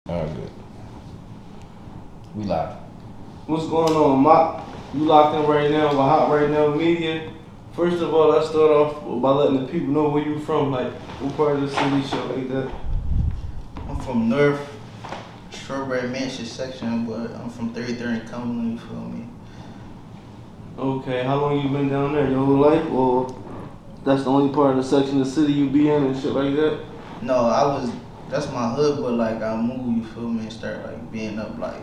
Alright, good. We live. What's going on, Mop? You locked in right now with Hot Right Now Media. First of all, let's start off by letting the people know where you from, like what part of the city, shit like that. I'm from North Strawberry Mansion section, but I'm from 33rd and Cumberland, you feel me? Okay, how long you been down there? Your whole life, or that's the only part of the section of the city you be in and shit like that? No, that's my hood, but like I moved, you feel me, and start like being up like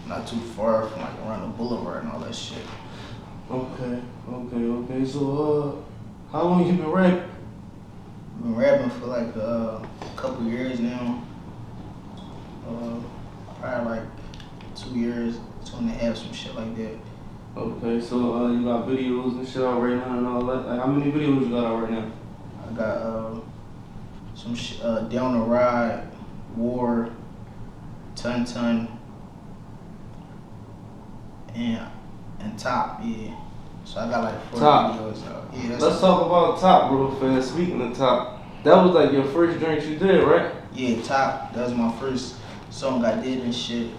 not too far from like around the boulevard and all that shit. Okay. So, how long you been rapping? I've been rapping for like a couple years now. Probably like 2 years, 2.5, some shit like that. Okay, so you got videos and shit out right now and all that. Like, how many videos you got out right now? I got some Down the Ride, War, Ton, and Top, yeah. So I got like 4 Top. videos out. Yeah, Let's talk about Top real fast. Speaking of Top, that was like your first drink you did, right? Yeah, Top. That was my first song I did and shit.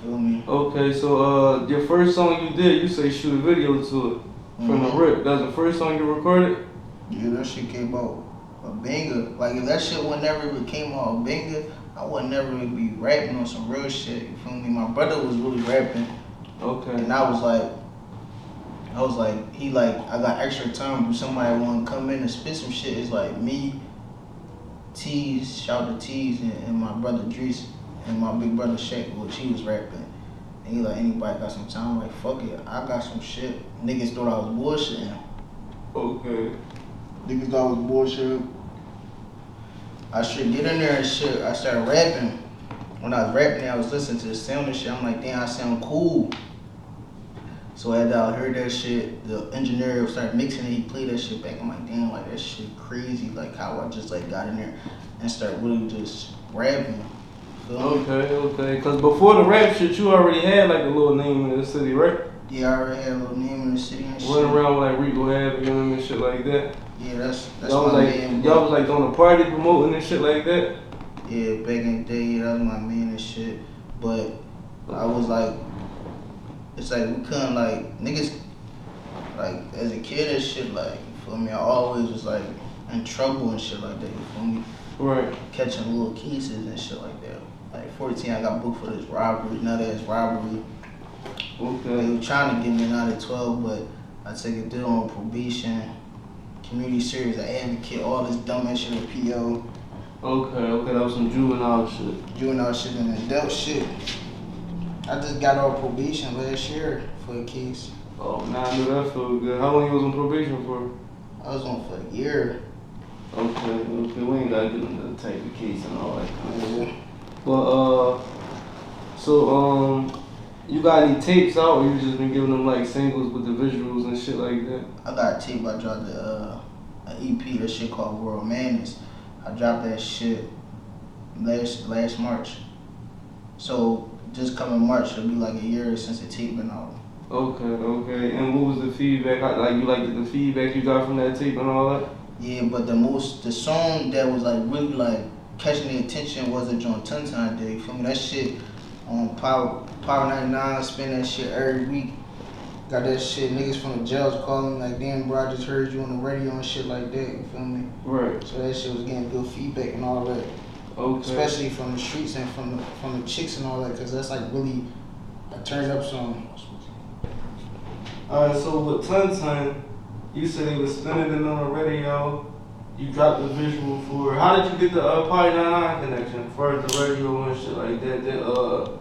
Feel me? Okay, so your first song you did, you say shoot a video to it from the rip. That's the first song you recorded? Yeah, that shit came out a banger. Like if that shit would never even came out a banger, I would never be rapping on some real shit. You feel me? My brother was really rapping. Okay. And I was like, I got extra time if somebody want to come in and spit some shit. It's like me, Tease, shout out to Tease, and my brother Drees, and my big brother Shaq, which he was rapping. And he like, anybody got some time? I'm like, fuck it, I got some shit. Niggas thought I was bullshitting. Okay. Niggas thought I was bullshitting. I should get in there and shit. I started rapping. When I was rapping, I was listening to the sound and shit. I'm like, damn, I sound cool. So after I heard that shit, the engineer started mixing it. He played that shit back. I'm like, damn, like that shit crazy. Like how I just like got in there and started really just rapping. Okay. Cause before the rap shit, you already had like a little name in the city, right? Yeah, I already had a little name in the city and shit. Running around with like Rico Happy and shit like that. Yeah, that's y'all my was like, man. Y'all was like on the party promoting and shit like that. Yeah, back in the day, yeah, that was my man and shit. But I was like, it's like we couldn't like niggas like as a kid and shit, like you feel me, I always was like in trouble and shit like that, you feel me? Right. Catching little cases and shit like that. Like 14 I got booked for this robbery, now that's robbery. Okay. They were trying to get me out at 12, but I took a deal on probation, community service, I advocate, all this dumb ass shit with PO. Okay, that was some juvenile shit. Juvenile shit and adult shit. I just got off probation last year for a case. Oh, nah, I knew that felt good. How long you was on probation for? I was on for a year. Okay, we ain't gotta get into the type of case and all that kind of shit. Yeah. But you got any tapes out, or you just been giving them like singles with the visuals and shit like that? I got a tape. I dropped an EP. That shit called World Madness. I dropped that shit last March. So just coming March, it'll be like a year since the tape been out. Okay. And what was the feedback? Like you liked the feedback you got from that tape and all that? Yeah, but the song that was like really like catching the attention was the John Ton Day. You feel me? That shit on Power 99, spin that shit every week. Got that shit, niggas from the jails calling like, damn bro, I just heard you on the radio and shit like that, you feel me? Right. So that shit was getting good feedback and all that. Okay. Especially from the streets and from the chicks and all that, cause that's like really a turn up song. Alright, so with Ton, you said they was spinning it on the radio. You dropped the visual for. How did you get the Party 99 connection for the radio and shit like that?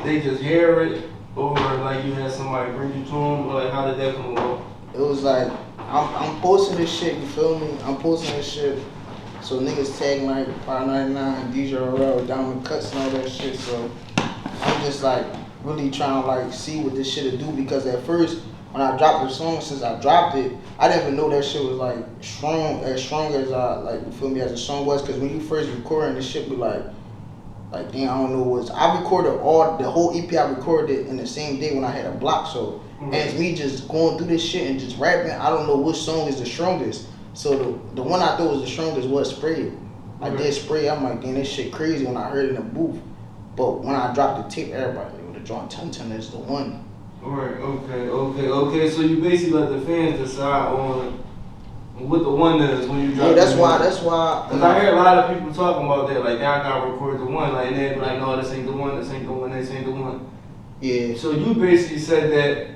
They just hear it, or like you had somebody bring you to them, or like how did that come about? It was like I'm posting this shit, you feel me? I'm posting this shit. So niggas tag like Power 99, DJ RL, Diamond Cuts and all that shit. So I'm just like really trying to like see what this shit'll do, because at first when I dropped the song, since I dropped it, I didn't even know that shit was like strong as I like, you feel me, as the song was. Cause when you first recording this shit be like damn, I don't know what's. I recorded the whole EP. I recorded it in the same day when I had a block. So as me just going through this shit and just rapping, I don't know which song is the strongest. So the one I thought was the strongest was Sprayed. I did spray. I'm like, damn, this shit crazy when I heard it in the booth. But when I dropped the tape, everybody like, the joint 10 is the one. Right, okay. So you basically let the fans decide on what the one is when you drop. Yeah, that's why. Cause I hear a lot of people talking about that, like, I gotta record the one, like, and they be like, no, this ain't the one, this ain't the one, this ain't the one. Yeah. So you basically said that,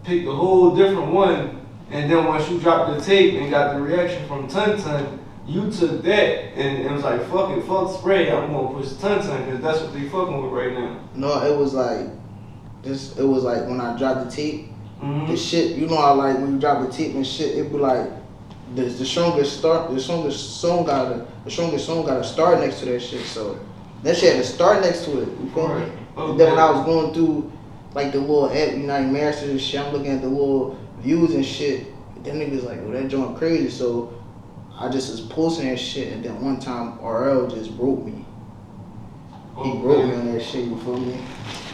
picked a whole different one, and then once you dropped the tape and got the reaction from Tun, you took that and it was like, fuck it, fuck spray, I'm gonna push Tun, cause that's what they fucking with right now. No, it was like this. It was like when I dropped the tape, Mm-hmm. the shit. You know how like when you drop the tape and shit, it be like the strongest song got a star next to that shit. So that shit had a star next to it. You feel me? Right. And then when I was going through like the little app United Masters and shit, I'm looking at the little views and shit. Them niggas like, oh, that joint crazy. So I just was posting that shit, and then one time RL just wrote me. He wrote me on that shit, you feel me?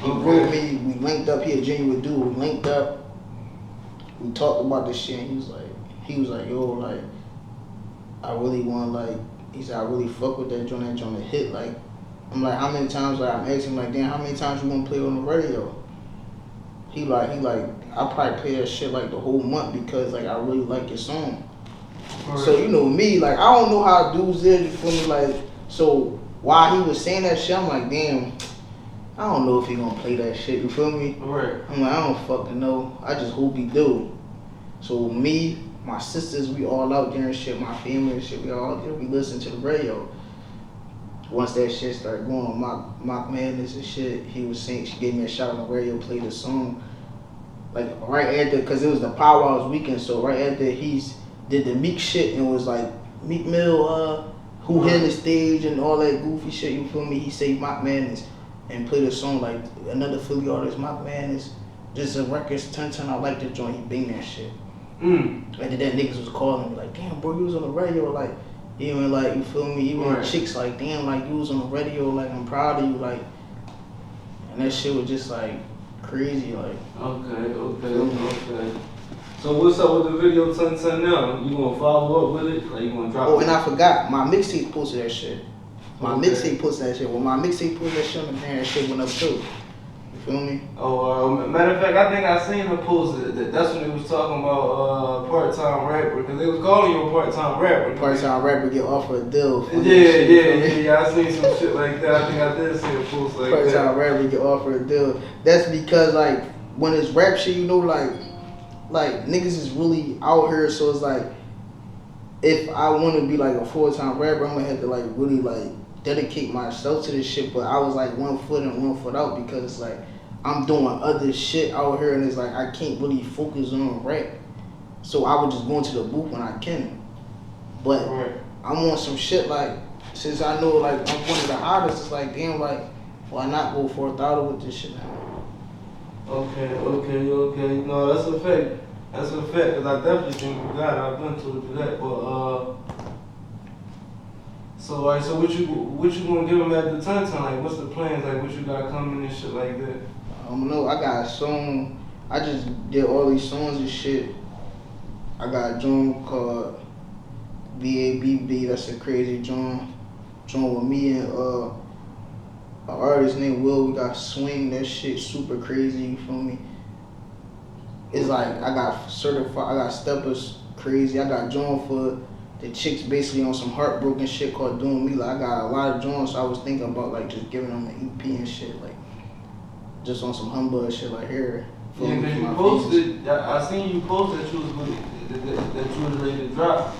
He wrote me, we linked up, he a genuine dude, we linked up, we talked about this shit, and he was like, yo, like, I really want, like, he said, I really fuck with that joint to hit, like, I'm like, how many times, like, I'm asking him, like, damn, how many times you gonna play on the radio? He like, I probably play that shit, like, the whole month, because, like, I really like your song. Right. So, you know me, like, I don't know how dudes is, you feel me, like, so, while he was saying that shit, I'm like, damn, I don't know if he gonna play that shit, you feel me? Right. I'm like, I don't fucking know. I just hope he do. So me, my sisters, we all out there and shit, my family and shit, we all out there, we listen to the radio. Once that shit started going, Mock Madness and shit, he was saying, she gave me a shout on the radio, played the song. Like right after, cause it was the Power Hours weekend, so right after he did the Meek shit and was like, Meek Mill, who hit the stage and all that goofy shit, you feel me? He saved Mock Madness and played a song like another Philly artist, Mock Madness, just a records, Tun, I like the joint, he bang that shit. And then that niggas was calling me like, damn bro, you was on the radio, like, even like, you feel me, even chicks like, damn, like you was on the radio, like I'm proud of you, like, and that shit was just like crazy, like. Okay. So what's up with the video Tun now? You gonna follow up with it? Like you gonna drop it? Oh, and I forgot, my mixtape posted that shit. Mixtape posted that shit. When my mixtape posted that shit on the gram, that shit went up too. You feel me? Oh, matter of fact, I think I seen her post it. That's when they was talking about part-time rapper, because they was calling you a part-time rapper. Part-time rapper get offered a deal. Yeah. I seen some shit like that. I think I did see a post like that. Part-time rapper get offered a deal. That's because like when it's rap shit, you know, like niggas is really out here, so it's like if I want to be like a full-time rapper, I'm gonna have to like really like dedicate myself to this shit. But I was like 1 foot in, 1 foot out, because it's like I'm doing other shit out here, and it's like I can't really focus on rap. So I would just go into the booth when I can. But I'm on some shit like, since I know like I'm one of the hottest, it's like damn, like why not go for $1,000 with this shit now? Okay. No, that's a fact. Cause I definitely think you got it. I've been told you that, but so what you gonna give them at the Tun? Like, what's the plans? Like, what you got coming and shit like that? I don't know. I got a song. I just did all these songs and shit. I got a joint called VABB. That's a crazy joint. Joint with me and an artist named Will. We got Swing. That shit super crazy. You feel me? It's like I got certified. I got steppers crazy. I got joint for the chicks basically on some heartbroken shit called Doing Me. Like I got a lot of joints. So I was thinking about like just giving them an EP and shit, like just on some humble shit like here. Yeah, cause you posted. I seen you post that you was ready to drop.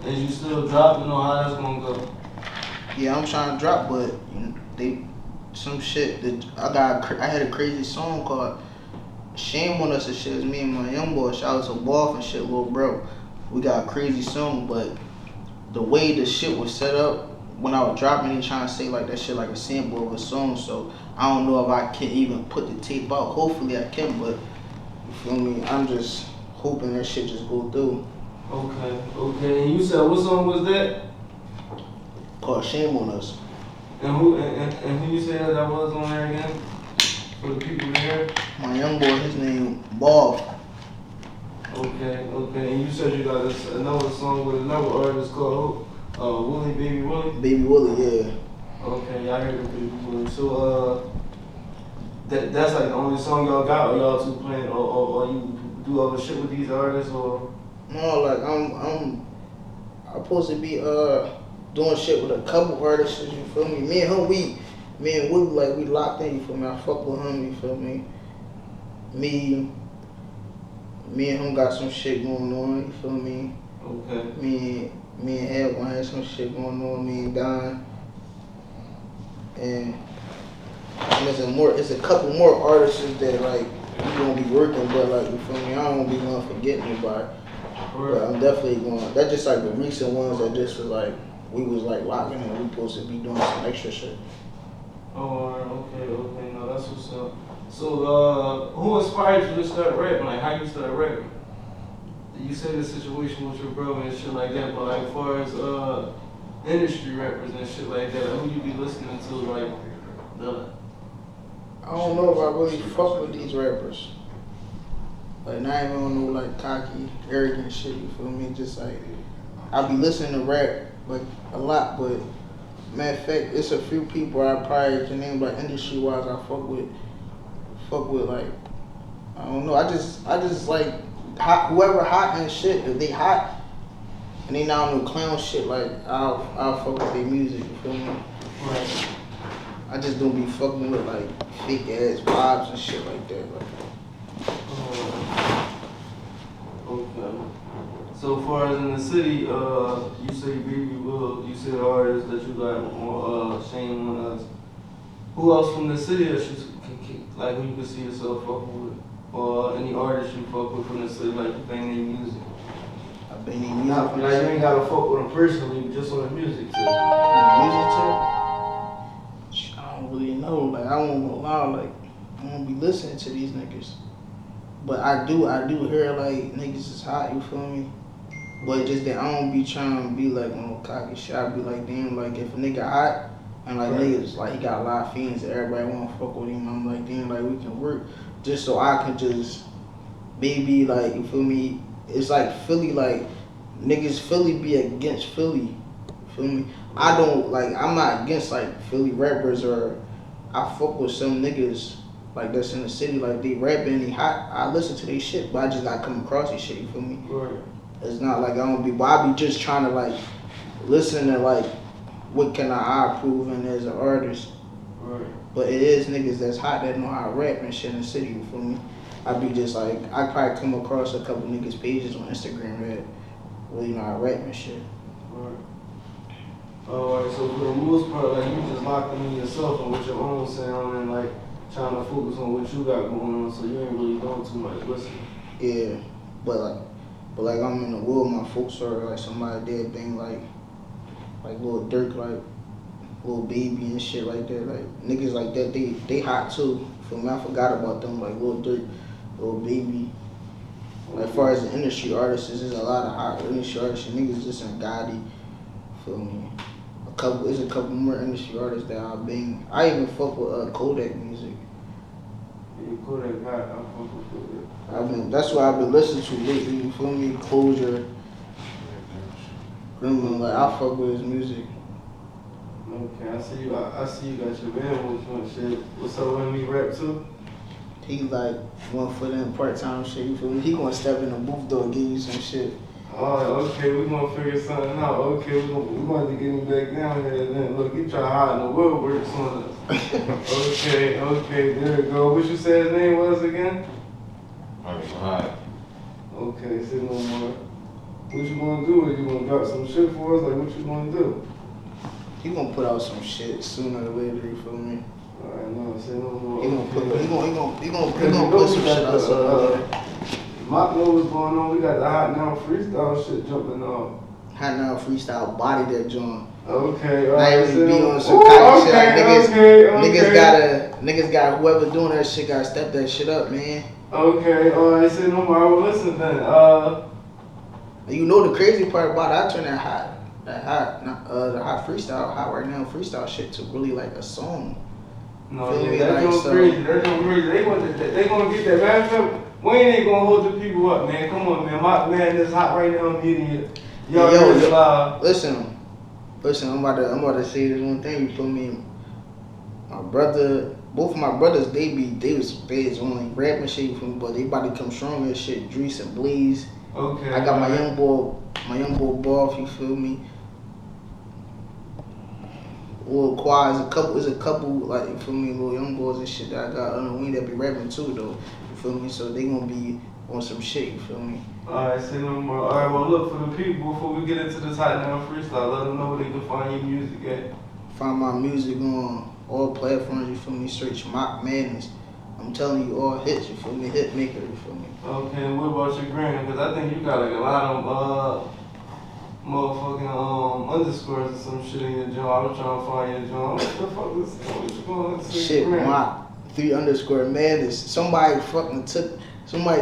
Is you still dropping? You know how that's gonna go? Yeah, I'm trying to drop, but some shit that I had a crazy song called Shame on Us and shit. It's me and my young boy. Shout out to Wolf and shit, little bro. We got a crazy song, but the way the shit was set up when I was dropping it, trying to say like that shit like a sample of a song. So I don't know if I can even put the tape out. Hopefully I can, but you feel me? I'm just hoping that shit just go through. Okay. And you said what song was that? Called Shame on Us. And who you said that was on there again? For the people there? My young boy, his name Bob. Okay. And you said you got another song with another artist called Willie, Baby Willie? Baby Willie, yeah. Okay, y'all heard of Baby Willie. So, that's like the only song y'all got, or y'all two playing, or you do other shit with these artists, or? No, like I'm supposed to be doing shit with a couple artists, you feel me? Me and Willie, like we locked in, you feel me? I fuck with him, you feel me? Me and him got some shit going on, you feel me? Okay. Me and Ed had some shit going on, me and Don. And it's a couple more artists that like we gonna be working, but like you feel me, I don't be gonna forget anybody. But I'm definitely going. That's just like the recent ones that just was like we was like locking in. We supposed to be doing some extra shit. Oh, okay. No, that's what's up. So, who inspired you to start rapping? Like, how you start rapping? You say the situation with your brother and shit like that, but like, as far as industry rappers and shit like that, who you be listening to, like, I don't know if I really fuck with these rappers. Like, not even on no like cocky, arrogant shit. You feel me? Just like I be listening to rap like a lot, but matter of fact, it's a few people I probably can name like industry wise I fuck with like I don't know. I just like whoever hot and shit. If they hot and they not on no clown shit, like I'll fuck with their music. You feel me? Right. I just don't be fucking with like fake ass vibes and shit like that. Like, okay. So far as in the city, you say Baby Will, you say the artists that you got on Shame on Us. Who else from the city that you like who you can see yourself fucking with? Or any artists you fuck with from the city, like you bang their music? I bang their music. Like you ain't gotta fuck with them personally, just on the music tip. Music tip? I don't really know. Like I won't go lie. Like I won't be listening to these niggas. But I do hear like niggas is hot. You feel me? But just that I don't be trying to be like on no cocky shit. I be like damn, like if a nigga hot and like niggas like he got a lot of feelings that everybody wanna fuck with him. I'm like damn, like we can work just so I can just maybe like you feel me. It's like Philly, like niggas Philly be against Philly. You feel me? I don't like. I'm not against like Philly rappers or I fuck with some niggas like that's in the city like they rapping, they hot. I listen to their shit, but I just gotta come across their shit. You feel me? Right. It's not like I don't be, but I be just trying to like listen to like what can I approve in as an artist. Right. But it is niggas that's hot that know how to rap and shit in the city. You feel me? I be just like I probably come across a couple niggas pages on Instagram that really know how to rap and shit. Right. Alright, so for the most part, like you just locking in yourself and with your own sound and like trying to focus on what you got going on, so you ain't really doing too much listening. Yeah, but like I'm in the world, my folks are like somebody dead thing like Lil Durk, like Lil Baby and shit like that. Like niggas like that, they hot too. Feel me? I forgot about them like Lil Durk, Lil Baby. Like as far as the industry artists, there's a lot of hot industry artists. Niggas just in Gotti. Feel me? There's a couple more industry artists that I've been. I even fuck with Kodak music. Yeah, Kodak got, I fuck with Kodak. That's what I've been listening to lately. You feel me? Closure. Like I fuck with his music. Okay, I see you got your band with you and shit. What's up with me rap too? He like one foot in part-time shit. You feel me? He gonna step in the booth though and give you some shit. Oh, okay, we gonna figure something out. Okay, we gonna have to get him back down here then. Look, he try to hide in the woodworks on us. Okay, there we go. What you said his name was again? Alright. Okay, say no more. What you gonna do? You gonna drop some shit for us? Like, what you gonna do? He gonna put out some shit sooner or later. You feel me? Alright, no, say no more. He gonna Okay. put some shit out sooner or later. Mock know what's going on. We got the Hot Now freestyle shit jumping off. Hot Now freestyle body that joint. Okay, Not alright. even be on some cocky shit. Like Okay. niggas gotta whoever doing that shit gotta step that shit up, man. Okay, alright, say no more. I will listen then. You know the crazy part about it, I turn the hot freestyle, Hot Right Now freestyle shit to really like a song. No, Feel me? yeah, that Like, goes so- crazy. That goes crazy. They gonna get that. Matter of fact, Wayne ain't gonna hold the people up, man. Come on, man. My man is hot right now, media. Y'all Yo, really live. Listen, Listen, I'm about to say this one thing. You feel me? My brother, both of my brothers, they was feds on like rapping shit. You feel me? But they about to come stronger as shit. Drees and Blaze. Okay. I got my young boy Boff. You feel me? Well, Quad is a couple like you feel me, little young boys and shit that I got on the wing that be rapping too though. You feel me? So they gonna be on some shit. You feel me? Alright, say no more. Alright, well look, for the people, before we get into this hot now freestyle, let them know where they can find your music at. Find my music on all platforms. You feel me? Search Mock Madness. I'm telling you, all hits. You feel me? Hit maker. You feel me? Okay, and what about your gram? Because I think you got like a lot of motherfucking underscores or some shit in your joint. I was trying to find your joint. What the fuck is this? What you going to say? Shit, Mock 3_ Madness. Somebody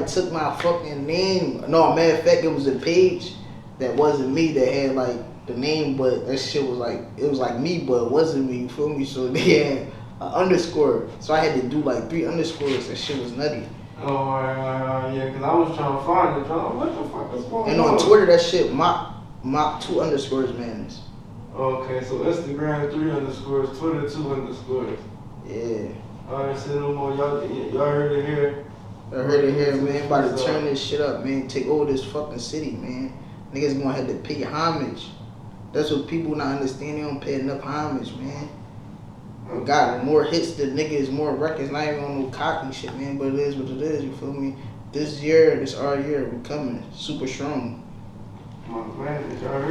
took my fucking name. No, matter of fact, it was a page that wasn't me that had like the name, but that shit was like, it was like me, but it wasn't me, you feel me? So they had an underscore. So I had to do like 3 underscores. That shit was nutty. Oh, alright, yeah, because I was trying to find it. What the fuck is going on? And on Twitter, that shit, Mock 2_ Madness. Okay, so Instagram 3 underscores, Twitter 2 underscores. Yeah. Alright, say no more. Y'all heard it here. I heard it here, man. About to turn this shit up, man. Take over this fucking city, man. Niggas gonna have to pay homage. That's what people not understand. They don't pay enough homage, man. We got more hits than niggas, more records. Not even on no cocky shit, man. But it is what it is. You feel me? This year, this our year. We coming super strong. My man, y'all heard